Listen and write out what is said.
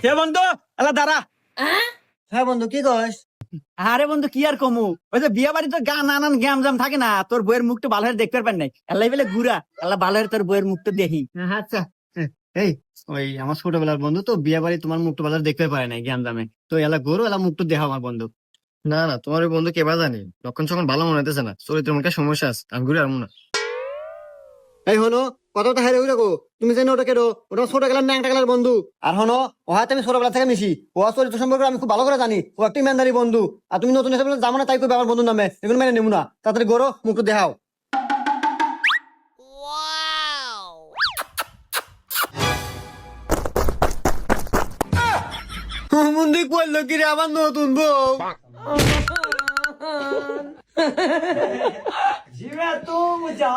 হে বন্ধু এলা দাঁড়া। হ্যাঁ বন্ধু কি কস? আরে বন্ধু কি আর কমু, ওই যে বিয়ে বাড়ি তো গান নানান গ্যাম জাম থাকে না, তোর বইয়ের মুখটা ভালো করে দেখতে পারবেন নাই, এলাই বেলে ঘুরা এলা ভালো করে তোর বইয়ের মুখটা দেখি। আচ্ছা এই ওই আমার ছোটবেলার বন্ধু তো বিয়ে বাড়ি তোমার মুখটা ভালো করে দেখতে পারে নাই জ্ঞান জামে, তো এলা গরু এলা মুখটা দেখা আমার বন্ধু। না না, তোমার ওই বন্ধু কে বা জানি, লক্ষণ সখন ভালো মনে হইতেছে না, চরিত্রের মধ্যে সমস্যা আছে, আমি ঘুরে আসবো না। এই হলো কথাটা হারে হইলে গো, তুমি জানো ওটা কেডো? ওটা ছোট গেলার ন্যাংটা গেলার বন্ধু। আর হনো ও হাতে আমি ছোটবেলা থেকে মিশি, ও চরিত্র সম্পর্কে আমি খুব ভালো করে জানি, ও একটা ইমানদারি বন্ধু। আর তুমি নতুন এসে বলে যাবো না তাই করবে আমার বন্ধুর নামে, এগুলো মেনে নেবো না। তাড়াতাড়ি গরো মুখটা দেখাও। মন্দির করলো কি রে আমার নতুন বউ? জীবে তুমি যা